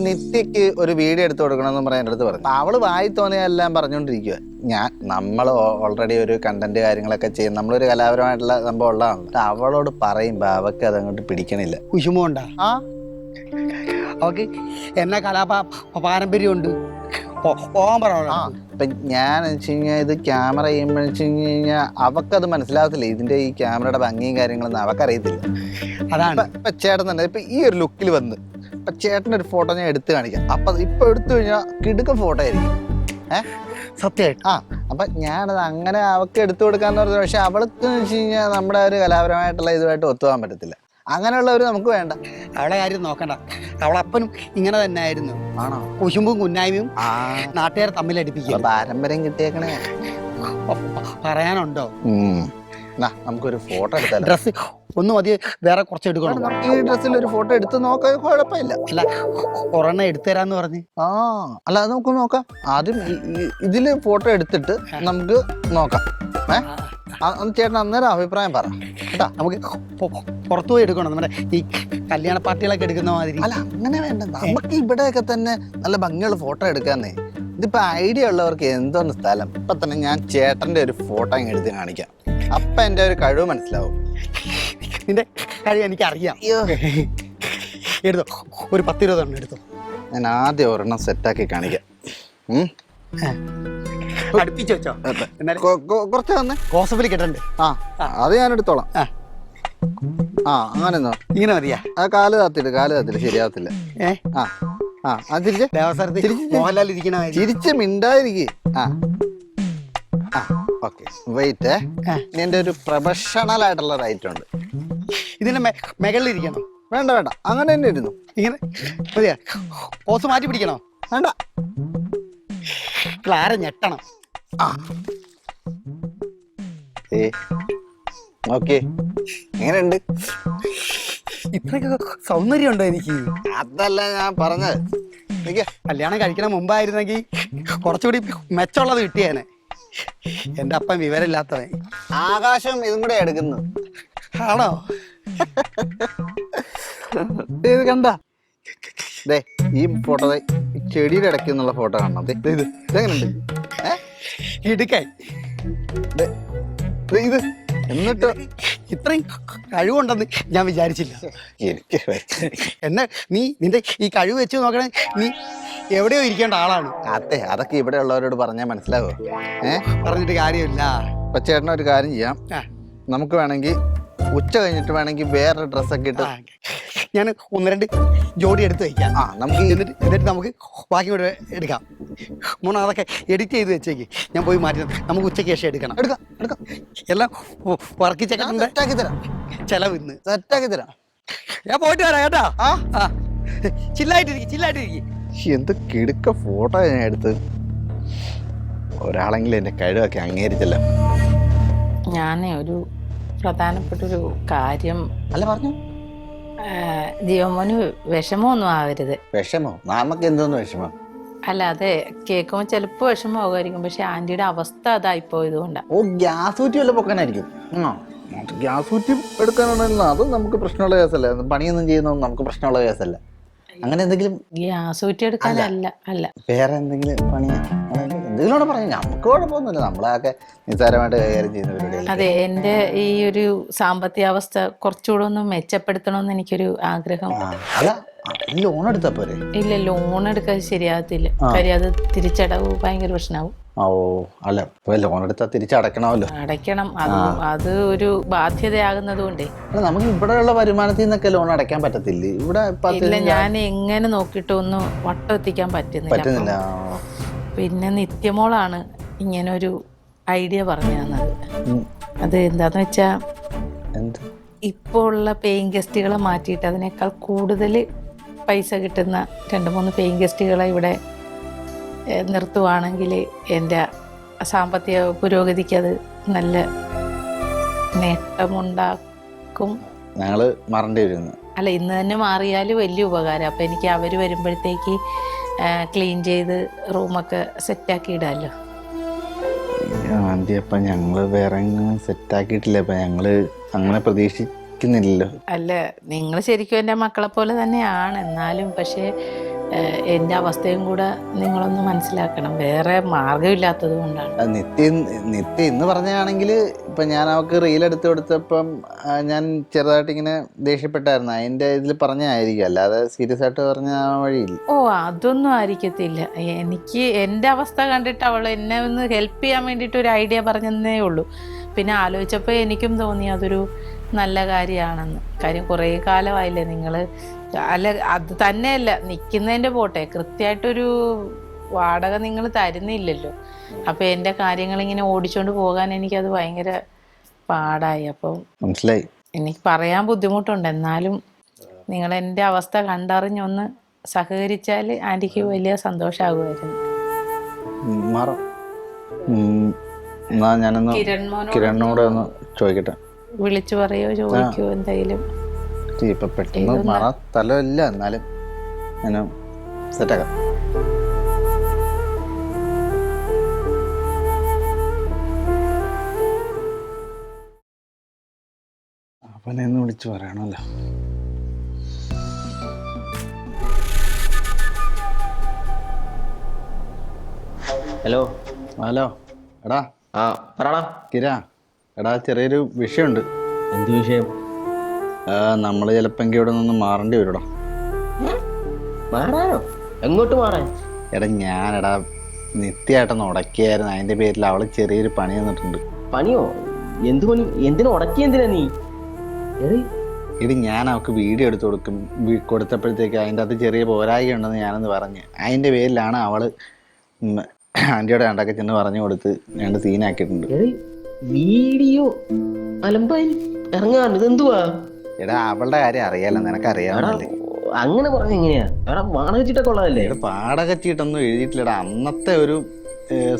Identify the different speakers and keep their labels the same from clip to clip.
Speaker 1: നിത്യക്ക് ഒരു വീഡിയോ എടുത്തു കൊടുക്കണമെന്ന് പറയാൻ എൻ്റെ അടുത്ത് പറഞ്ഞു. അവള് വായി തോന്നിയെല്ലാം പറഞ്ഞുകൊണ്ടിരിക്കുക. നമ്മൾ ഓൾറെഡി ഒരു കണ്ടന്റ് കാര്യങ്ങളൊക്കെ ചെയ്യും, നമ്മളൊരു കലാപരമായിട്ടുള്ള സംഭവം ഉള്ളതാണ്. അവളോട് പറയുമ്പോ അവക്ക് അതങ്ങോട്ട് പിടിക്കണില്ല.
Speaker 2: കുശുമുണ്ടാ അവക്ക് എന്നാ പാരമ്പര്യമുണ്ട്.
Speaker 1: ഇപ്പൊ ഞാൻ വെച്ച് കഴിഞ്ഞാൽ ഇത് ക്യാമറ ചെയ്യുമ്പോൾ വെച്ച് കഴിഞ്ഞാൽ അവക്കത് മനസ്സിലാകത്തില്ല. ഇതിന്റെ ഈ ക്യാമറയുടെ ഭംഗിയും കാര്യങ്ങളൊന്നും അവക്കറിയത്തില്ല.
Speaker 2: അതാണ്
Speaker 1: ഇപ്പൊ ചേട്ടൻ തന്നെ ഇപ്പൊ ഈ ഒരു ലുക്കിൽ വന്ന് ഇപ്പൊ ചേട്ടൻ്റെ ഒരു ഫോട്ടോ ഞാൻ എടുത്ത് കാണിക്കാം. അപ്പൊ ഇപ്പൊ എടുത്തു കഴിഞ്ഞാൽ കിടുക്ക ഫോട്ടോ ആയിരിക്കും.
Speaker 2: സത്യമായിട്ട്
Speaker 1: അപ്പൊ ഞാനത് അങ്ങനെ അവക്ക് എടുത്തു കൊടുക്കാന്ന് പറഞ്ഞത്. പക്ഷെ അവൾക്ക് വെച്ച് കഴിഞ്ഞാൽ നമ്മുടെ ഒരു കലാപരമായിട്ടുള്ള ഇതുമായിട്ട് ഒത്തുപോകാൻ പറ്റത്തില്ല. അങ്ങനെയുള്ളവര് നമുക്ക് വേണ്ട.
Speaker 2: അവളെ കാര്യം നോക്കണ്ട, അവളപ്പനും ഇങ്ങനെ തന്നെ ആയിരുന്നു.
Speaker 1: ആണോ?
Speaker 2: കുശുമ്പും കുന്നായ്മയും നാട്ടുകാരെ തമ്മിലടിപ്പിക്കും.
Speaker 1: പാരമ്പര്യം കിട്ടിയേക്കണേ.
Speaker 2: പറയാനുണ്ടോ?
Speaker 1: നമുക്കൊരു ഫോട്ടോ എടുത്താലോ?
Speaker 2: ഡ്രസ് ഒന്ന് മതി, വേറെ കുറച്ച് എടുക്കണം.
Speaker 1: ഈ ഡ്രസ്സിൽ ഒരു ഫോട്ടോ എടുത്ത് നോക്കാൻ കുഴപ്പമില്ല.
Speaker 2: അല്ല, ഒരെണ്ണം എടുത്തുതരാന്ന് പറഞ്ഞ്.
Speaker 1: അല്ല, അത് നമുക്ക് നോക്കാം. ആദ്യം ഇതില് ഫോട്ടോ എടുത്തിട്ട് നമുക്ക് നോക്കാം. ചേട്ടൻ അന്നേരം അഭിപ്രായം പറ കേട്ടാ.
Speaker 2: നമുക്ക് പുറത്തു പോയി എടുക്കണം, നമ്മുടെ ഈ കല്യാണ പാർട്ടികളൊക്കെ എടുക്കുന്ന മാതിരി.
Speaker 1: അല്ല, അങ്ങനെ വേണ്ട. നമുക്ക് ഇവിടെയൊക്കെ തന്നെ നല്ല ഭംഗിയുള്ള ഫോട്ടോ എടുക്കാന്നേ. ഇതിപ്പോ ഐഡിയ ഉള്ളവർക്ക് എന്തോന്ന് സ്ഥലം. ഇപ്പൊ തന്നെ ഞാൻ ചേട്ടന്റെ ഒരു ഫോട്ടോ ഇങ്ങ് എടുത്ത് കാണിക്കാം. അപ്പൊ എന്റെ ഒരു കഴിവ് മനസ്സിലാവും.
Speaker 2: നിന്റെ കഴിവ് എനിക്കറിയാം. എടുത്തോ, ഒരു 10-20 എണ്ണം എടുത്തോ.
Speaker 1: ഞാൻ ആദ്യം ഒരെണ്ണം സെറ്റാക്കി കാണിക്കാം.
Speaker 2: അടുപ്പിച്ച് വെച്ചോ.
Speaker 1: കുറച്ച് തന്നെ
Speaker 2: ഹോസ്പിറ്റലിൽ കിട്ടണ്ട്.
Speaker 1: അത് ഞാൻ എടുത്തോളാം. അങ്ങനെ
Speaker 2: ഇങ്ങനെ മതിയാ?
Speaker 1: കാല് താത്തിട്ട് ശരിയാവത്തില്ല.
Speaker 2: മോഹൻലാൽ ഇരിക്കണ
Speaker 1: ചിരിച്ച് മിണ്ടായിരിക്കേ. Okay, wait. എന്റെ ഒരു പ്രൊഫഷണൽ ആയിട്ടുള്ള റൈറ്റ് ഉണ്ട്.
Speaker 2: ഇതിന്റെ മുകളിലിരിക്കണോ?
Speaker 1: വേണ്ട, അങ്ങനെ തന്നെ ഇരുന്നു.
Speaker 2: ഇങ്ങനെ മതിയാ? പോസ് മാറ്റി പിടിക്കണോ?
Speaker 1: വേണ്ട,
Speaker 2: ക്ലാര ഞെട്ടണം.
Speaker 1: ഓക്കെ, എങ്ങനെയുണ്ട്?
Speaker 2: ഇത്രയൊക്കെ സൗന്ദര്യം ഉണ്ടോ എനിക്ക്?
Speaker 1: അതല്ല ഞാൻ പറഞ്ഞത്.
Speaker 2: കല്യാണം കഴിക്കണ മുമ്പായിരുന്നെങ്കിൽ കുറച്ചുകൂടി മെച്ചമുള്ളത് കിട്ടിയേനെ. എന്റെ അപ്പൻ വിവരമില്ലാത്തവൻ.
Speaker 1: ആകാശം ഇതും കൂടെ എടുക്കുന്നു.
Speaker 2: ആണോ?
Speaker 1: ഇത് കണ്ട ഈ ഫോട്ടോ, ചെടിയുടെ ഇടയ്ക്ക് എന്നുള്ള ഫോട്ടോ കാണണം. ഇതെങ്ങനെയുണ്ട്?
Speaker 2: ഇടുക്കൻ
Speaker 1: ഇത് എന്നിട്ട്
Speaker 2: ഇത്രയും കഴിവുണ്ടെന്ന് ഞാൻ വിചാരിച്ചില്ല. എന്നെ നിന്റെ ഈ കഴിവ് വെച്ച് നോക്കണേ, നീ എവിടെയോ ഇരിക്കേണ്ട ആളാണ്.
Speaker 1: അതൊക്കെ ഇവിടെ ഉള്ളവരോട് പറഞ്ഞാൽ മനസ്സിലാവോ?
Speaker 2: പറഞ്ഞിട്ട് കാര്യമില്ല.
Speaker 1: അപ്പൊ ചേട്ടൻ ഒരു കാര്യം ചെയ്യാം. നമുക്ക് വേണമെങ്കിൽ ഉച്ച കഴിഞ്ഞിട്ട് വേണമെങ്കിൽ വേറെ ഡ്രസ്സൊക്കെ ഇട്ട്
Speaker 2: ഞാൻ 1-2 ജോഡി എടുത്ത് വയ്ക്കാം.
Speaker 1: നമുക്ക്
Speaker 2: എന്നിട്ട് നമുക്ക് ബാക്കി കൂടെ എടുക്കാം. അതൊക്കെ എഡിറ്റ് ചെയ്ത് വെച്ചേക്ക്, ഞാൻ പോയി മാറ്റി. നമുക്ക് ഉച്ചയ്ക്ക് ശേഷം എടുക്കാം. എല്ലാം വർക്കി സെറ്റാക്കി തരാം. ചെലവ് ഇന്ന്
Speaker 1: സെറ്റാക്കി തരാം.
Speaker 2: ഞാൻ പോയിട്ട് വരാം കേട്ടാ. ചില്ലായിട്ടിരിക്കും.
Speaker 1: എന്ത് കിടുക്ക ഫോട്ടോ ഞാൻ എടുത്ത്. ഒരാളെങ്കിലും എന്റെ കഴിവൊക്കെ അംഗീകരിച്ചല്ലോ.
Speaker 3: ഞാനേ ഒരു പ്രധാനപ്പെട്ടൊരു കാര്യം.
Speaker 1: അല്ല, പറഞ്ഞു.
Speaker 3: ജീവമോന് വിഷമമൊന്നും ആവരുത്.
Speaker 1: വിഷമോ? നമുക്ക് എന്തോന്ന് വിഷമം?
Speaker 3: അല്ല, അതെ, കേൾക്കുമ്പോൾ ചിലപ്പോൾ വിഷമമാകുമായിരിക്കും. പക്ഷെ ആന്റിയുടെ അവസ്ഥ അതായിപ്പോയത് കൊണ്ടാ.
Speaker 1: ഗ്യാസ് ഊറ്റി വല്ല പൊക്കാനായിരിക്കും. ഗ്യാസ് ഊറ്റി എടുക്കാനുണ്ടല്ലോ, അത് നമുക്ക് പ്രശ്നമുള്ള കേസല്ല. പണിയൊന്നും ചെയ്യുന്നതൊന്നും നമുക്ക് പ്രശ്നമുള്ള കേസല്ല. അങ്ങനെ എന്തെങ്കിലും
Speaker 3: ഗ്യാസ് ഊറ്റി എടുക്കാനല്ല. അല്ല,
Speaker 1: വേറെ എന്തെങ്കിലും പണി എന്തെങ്കിലും പറഞ്ഞു. നമുക്ക് കുഴപ്പമൊന്നുമില്ല, നമ്മളൊക്കെ നിസ്സാരമായിട്ട് കൈകാര്യം ചെയ്യുന്നവരുടെ.
Speaker 3: അതെ, എൻ്റെ ഈ ഒരു സാമ്പത്തിക അവസ്ഥ കുറച്ചുകൂടെ ഒന്ന് മെച്ചപ്പെടുത്തണമെന്ന് എനിക്കൊരു ആഗ്രഹം.
Speaker 1: അല്ല, ലോൺ എടുത്താ പോരെ?
Speaker 3: ഇല്ല, ലോൺ എടുക്കാതെ ശരിയാകത്തില്ല. കാര്യം അത് തിരിച്ചടവ് ഭയങ്കര പ്രശ്നമാവും.
Speaker 1: അല്ല, ലോൺ എടുത്താൽ തിരിച്ചടക്കണമല്ലോ.
Speaker 3: അടയ്ക്കണം. അത് ഒരു ബാധ്യതയാകുന്നത് കൊണ്ടേ.
Speaker 1: നമുക്ക് ഇവിടെയുള്ള വരുമാനത്തിൽ നിന്നൊക്കെ ലോൺ അടയ്ക്കാൻ പറ്റത്തില്ല. ഇവിടെ
Speaker 3: ഇല്ല, ഞാൻ എങ്ങനെ നോക്കിയിട്ട് ഒന്നും വട്ടം എത്തിക്കാൻ പറ്റുന്നില്ല. പിന്നെ നിത്യമോളാണ് ഇങ്ങനെ ഒരു ഐഡിയ പറഞ്ഞു തന്നത്. അത് എന്താന്ന് വെച്ചാ, ഇപ്പോൾ ഉള്ള പേയിങ് ഗസ്റ്റുകളെ മാറ്റിയിട്ട് അതിനേക്കാൾ കൂടുതൽ പൈസ കിട്ടുന്ന 2-3 പേയിങ് ഗസ്റ്റുകളെ ഇവിടെ നിർത്തുവാണെങ്കിൽ എൻ്റെ സാമ്പത്തിക പുരോഗതിക്ക് അത് നല്ല നേട്ടമുണ്ടാക്കും.
Speaker 1: ഞങ്ങൾ മാറേണ്ടി വരുന്നു.
Speaker 3: അല്ല, ഇന്ന് തന്നെ മാറിയാൽ വലിയ ഉപകാരം. അപ്പം എനിക്ക് അവർ വരുമ്പോഴത്തേക്ക് ക്ലീൻ ചെയ്ത് റൂമൊക്കെ സെറ്റാക്കി ഇടാമല്ലോ.
Speaker 1: ആന്റി, അപ്പം ഞങ്ങൾ വേറെ സെറ്റാക്കിയിട്ടില്ല. അപ്പം ഞങ്ങൾ അങ്ങനെ പ്രതീക്ഷിക്കുന്നില്ലല്ലോ.
Speaker 3: അല്ല, നിങ്ങൾ ശരിക്കും എൻ്റെ മക്കളെ പോലെ തന്നെയാണ്. എന്നാലും പക്ഷേ എൻ്റെ അവസ്ഥയും കൂടെ നിങ്ങളൊന്ന് മനസ്സിലാക്കണം. വേറെ മാർഗമില്ലാത്തത് കൊണ്ടാണ്.
Speaker 1: നിത്യ ഇന്ന് പറഞ്ഞാണെങ്കിൽ ഇപ്പം ഞാൻ അവൾക്ക് റീലെടുത്ത് കൊടുത്തപ്പം ഞാൻ ചെറുതായിട്ട് ഇങ്ങനെ ദേഷ്യപ്പെട്ടായിരുന്നു. അതിൻ്റെ ഇതിൽ പറഞ്ഞായിരിക്കും, അല്ലാതെ സീരിയസ് ആയിട്ട് പറഞ്ഞ ആ വഴിയില്ല.
Speaker 3: ഓ അതൊന്നും ആയിരിക്കത്തില്ല. എനിക്ക് എൻ്റെ അവസ്ഥ കണ്ടിട്ട് അവൾ എന്നെ ഒന്ന് ഹെൽപ്പ് ചെയ്യാൻ വേണ്ടിയിട്ട് ഒരു ഐഡിയ പറഞ്ഞതേ ഉള്ളൂ. പിന്നെ ആലോചിച്ചപ്പോൾ എനിക്കും തോന്നി അതൊരു നല്ല കാര്യമാണെന്ന്. കാര്യം കുറേ കാലമായില്ലേ നിങ്ങൾ, അല്ല അത് തന്നെയല്ല നിൽക്കുന്നതിൻ്റെ പോട്ടെ, കൃത്യമായിട്ടൊരു വാടക നിങ്ങൾ തരുന്നില്ലല്ലോ. അപ്പോൾ എൻ്റെ കാര്യങ്ങളിങ്ങനെ ഓടിച്ചുകൊണ്ട് പോകാൻ എനിക്കത് ഭയങ്കര പാടായി. അപ്പോൾ
Speaker 1: മനസ്സിലായി,
Speaker 3: എനിക്ക് പറയാൻ ബുദ്ധിമുട്ടുണ്ട്. എന്നാലും നിങ്ങൾ എൻ്റെ അവസ്ഥ കണ്ടറിഞ്ഞൊന്ന് സഹകരിച്ചാൽ ആൻറ്റിക്ക് വലിയ സന്തോഷമാകുമായിരുന്നു.
Speaker 1: മാറാം. എന്നാ ഞാനൊന്ന് കിരണിനോട് ഒന്ന് ചോദിക്കട്ടെ.
Speaker 3: വിളിച്ചു പറയോ ചോദിക്കോ എന്തെങ്കിലും.
Speaker 1: ഇപ്പൊ പെട്ടെന്ന് മാറാൻ സ്ഥലമില്ല, എന്നാലും ഞാൻ സെറ്റാക്കാം. അവനെ ഒന്ന് വിളിച്ചു പറയണല്ലോ.
Speaker 4: ഹലോ
Speaker 1: ഹലോ, എടാ
Speaker 4: ആ പറടാ.
Speaker 1: കിരാ, എടാ ചെറിയൊരു വിഷയമുണ്ട്.
Speaker 4: എന്ത് വിഷയം?
Speaker 1: നമ്മൾ ചിലപ്പോൾ എങ്കിൽ ഇവിടെ നിന്ന് മാറേണ്ടി വരുടാ.
Speaker 4: മാറാനോ? എങ്ങോട്ട് മാറാൻ?
Speaker 1: എടാ ഞാനെടാ നിത്യമായിട്ടൊന്ന് ഉടക്കിയായിരുന്നു, അതിൻ്റെ പേരിൽ അവൾ ചെറിയൊരു പണി തന്നിട്ടുണ്ട്.
Speaker 4: പണിയോ? എന്ത് പണി? എന്തിനാ ഉടക്കി? എന്തിനാ നീ?
Speaker 1: ഇത് ഞാൻ അവൾക്ക് വീഡിയോ എടുത്ത് കൊടുത്തപ്പോഴത്തേക്ക് അതിൻ്റെ അകത്ത് ചെറിയ പോരായ്ക ഉണ്ടെന്ന് ഞാനൊന്ന് പറഞ്ഞ്, അതിൻ്റെ പേരിലാണ് അവൾ ആൻറ്റിയോടെ കണ്ടൊക്കെ ചെന്ന് പറഞ്ഞു കൊടുത്ത് രണ്ട് സീനാക്കിയിട്ടുണ്ട്.
Speaker 4: വീഡിയോ അലമ്പായി ഇറങ്ങാൻ ഇതെന്തുവാ?
Speaker 1: എടാ അവളുടെ കാര്യം അറിയാലോ, നിനക്കറിയാമല്ലേ.
Speaker 4: അങ്ങനെ പറഞ്ഞ എങ്ങനെയാ? എടാ വാടകച്ചിട്ടൊക്കെ ഉള്ളതല്ലേ?
Speaker 1: പാടകച്ചിട്ടൊന്നും എഴുതിയിട്ടില്ലടാ, അന്നത്തെ ഒരു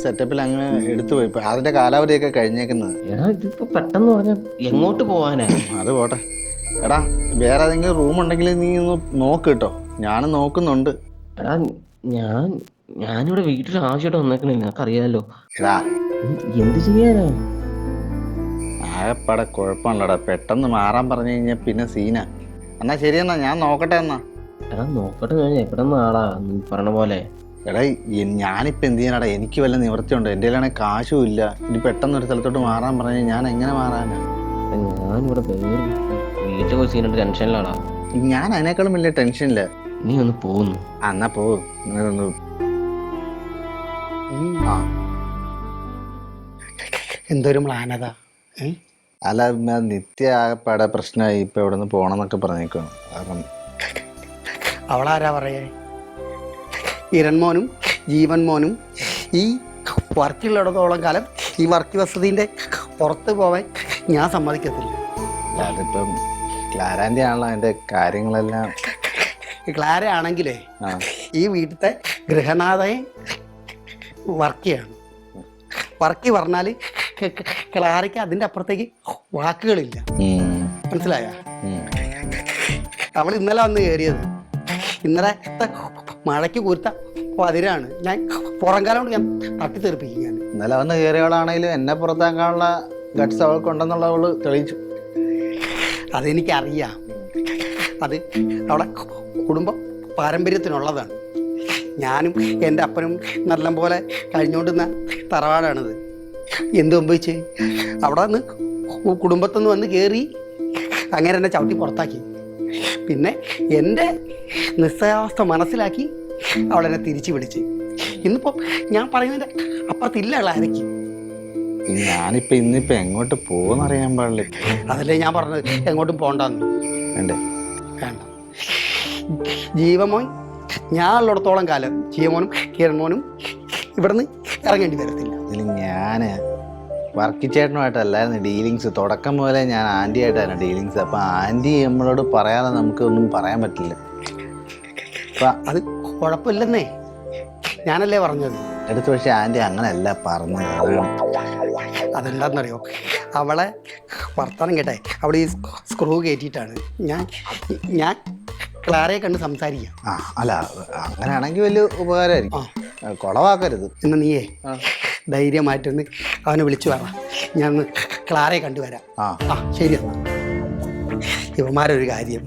Speaker 1: സെറ്റപ്പിൽ അങ്ങ് എടുത്തു പോയി. ഇപ്പം അതിൻ്റെ കാലാവധിയൊക്കെ കഴിഞ്ഞേക്കുന്നത്.
Speaker 4: എടാ ഇതിപ്പോ പെട്ടെന്ന് പറഞ്ഞ എങ്ങോട്ട് പോവാനാ?
Speaker 1: അത് പോട്ടെ. എടാ വേറെ ഏതെങ്കിലും റൂം ഉണ്ടെങ്കിൽ നീ ഒന്ന് നോക്ക് കേട്ടോ, ഞാനും നോക്കുന്നുണ്ട്.
Speaker 4: എടാ ഞാനിവിടെ വീട്ടിൽ ആവശ്യമായിട്ട് വന്നേക്കണേ, നിനക്കറിയാലോ.
Speaker 1: എടാ
Speaker 4: എന്ത് ചെയ്യാനാ?
Speaker 1: ആകെപ്പാടെ കുഴപ്പമില്ലടാ, പെട്ടെന്ന് മാറാൻ പറഞ്ഞു കഴിഞ്ഞാൽ പിന്നെ സീനാ. എന്നാ ശരിയെന്നാ ഞാൻ നോക്കട്ടെ എന്നാ.
Speaker 4: എടാ നോക്കട്ടെ, ഞാൻ എവിടെ നിന്നാടാ നീ പറഞ്ഞ പോലെ?
Speaker 1: എടാ ഞാനിപ്പോൾ എന്ത് ചെയ്യാനാടാ, എനിക്ക് വല്ല നിവൃത്തിയുണ്ട്? എൻ്റെ കയ്യിലാണെങ്കിൽ കാശും ഇല്ല. ഇനി പെട്ടെന്ന് ഒരു സ്ഥലത്തോട്ട് മാറാൻ പറഞ്ഞു ഞാൻ എങ്ങനെ മാറാനാ?
Speaker 4: ഞാനിവിടെ വീട്ടിൽ പോയി സീനിട്ട് ടെൻഷനിലാടാ.
Speaker 1: ഞാൻ അതിനേക്കാളും വലിയ ടെൻഷനില്ല.
Speaker 4: നീ ഒന്ന് പോകുന്നു?
Speaker 1: എന്നാ പോകും.
Speaker 2: എന്തൊരു മ്ലാനത.
Speaker 1: അല്ല നിത്യ ആകെപ്പാടെ പ്രശ്നമായി, ഇപ്പം ഇവിടെ നിന്ന് പോകണമെന്നൊക്കെ പറഞ്ഞേക്കാണ്. കാരണം
Speaker 2: അവളാരാ പറയേ? കിരൺമോനും ജീവൻ മോനും ഈ വർക്കിലുള്ളടത്തോളം കാലം ഈ വർക്ക് വസതിൻ്റെ പുറത്ത് പോവാൻ ഞാൻ സമ്മതിക്കത്തില്ല.
Speaker 1: അതിപ്പം ക്ലാരാൻ്റെ ആണല്ലോ അതിൻ്റെ കാര്യങ്ങളെല്ലാം.
Speaker 2: ക്ലാര ആണെങ്കിലേ ഈ വീട്ടിലത്തെ ഗൃഹനാഥയെ വർക്കിയാണ്. വർക്കി പറഞ്ഞാൽ ക്ലാരയ്ക്ക് അതിൻ്റെ അപ്പുറത്തേക്ക് വാക്കുകളില്ല. മനസ്സിലായ? അവൾ ഇന്നലെ വന്ന് കയറിയത്. ഇന്നലെ മഴയ്ക്ക് കൂർത്ത പതിരാണ്. ഞാൻ പുറം കാലം കൊണ്ട് ഞാൻ തട്ടിത്തെറിപ്പിക്കും. ഞാൻ
Speaker 1: ഇന്നലെ വന്ന് കയറിയവളാണെങ്കിലും എന്നെ പുറത്താക്കാനുള്ള ഗട്ട്സ് അവൾക്കുണ്ടെന്നുള്ള അവള് തെളിയിച്ചു.
Speaker 2: അതെനിക്കറിയാം. അത് അവളെ കുടുംബ പാരമ്പര്യത്തിനുള്ളതാണ്. ഞാനും എൻ്റെ അപ്പനും നല്ലപോലെ കഴിഞ്ഞുകൊണ്ടിരുന്ന തറവാടാണിത്. എന്ത് സംഭവിച്ച് അവിടെ നിന്ന് കുടുംബത്തുനിന്ന് വന്ന് കയറി അങ്ങനെ എന്നെ ചവിട്ടി പുറത്താക്കി. പിന്നെ എൻ്റെ നിസ്സഹാവസ്ഥ മനസ്സിലാക്കി അവളെന്നെ തിരിച്ചു വിളിച്ച്. ഇന്നിപ്പോൾ ഞാൻ പറയുന്നതിൻ്റെ അപ്പുറത്തില്ല ആരയ്ക്ക്.
Speaker 1: ഞാനിപ്പോൾ ഇന്നിപ്പോൾ എങ്ങോട്ട് പോകുന്നറിയാൻ പാടില്ല.
Speaker 2: അതല്ലേ ഞാൻ പറഞ്ഞത്, എങ്ങോട്ടും പോകണ്ടെന്ന്.
Speaker 1: വേണ്ട.
Speaker 2: ജീവമോൻ ഞാൻ ഉള്ളിടത്തോളം കാലം ജീവമോനും കിരൺമോനും ഇവിടുന്ന് ഇറങ്ങേണ്ടി വരത്തില്ല.
Speaker 1: ഇതിൽ ഞാൻ വർക്കിച്ചേട്ടനുമായിട്ടല്ലായിരുന്നു ഡീലിങ്സ്. തുടക്കം പോലെ ഞാൻ ആൻറ്റിയായിട്ടായിരുന്നു ഡീലിങ്സ്. അപ്പം ആൻറ്റി നമ്മളോട് പറയാതെ നമുക്കൊന്നും പറയാൻ പറ്റില്ല. അപ്പം
Speaker 2: അത് കുഴപ്പമില്ലെന്നേ ഞാനല്ലേ പറഞ്ഞത്.
Speaker 1: അടുത്ത പക്ഷേ ആൻറ്റി അങ്ങനെയല്ല പറഞ്ഞത്.
Speaker 2: അതെന്താണെന്നറിയോ, അവളെ വർത്തമാനം കേട്ടെ അവൾ ഈ സ്ക്രൂ കയറ്റിയിട്ടാണ്. ഞാൻ ക്ലാരയെ കണ്ട് സംസാരിക്കാം.
Speaker 1: അല്ല അങ്ങനെയാണെങ്കിൽ വലിയ ഉപകാരമായിരിക്കും. കുളവാക്കരുത്.
Speaker 2: ഇന്ന് നീയേ ധൈര്യമായിട്ടൊന്ന് അവനെ വിളിച്ചു പറ, ഞാൻ ക്ലാരയെ കണ്ടുവരാം. ശരി എന്നാ. ഇവന്മാരൊരു കാര്യം,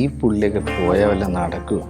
Speaker 1: ഈ പുള്ളിയൊക്കെ പോയ വല്ല നടക്കുമോ?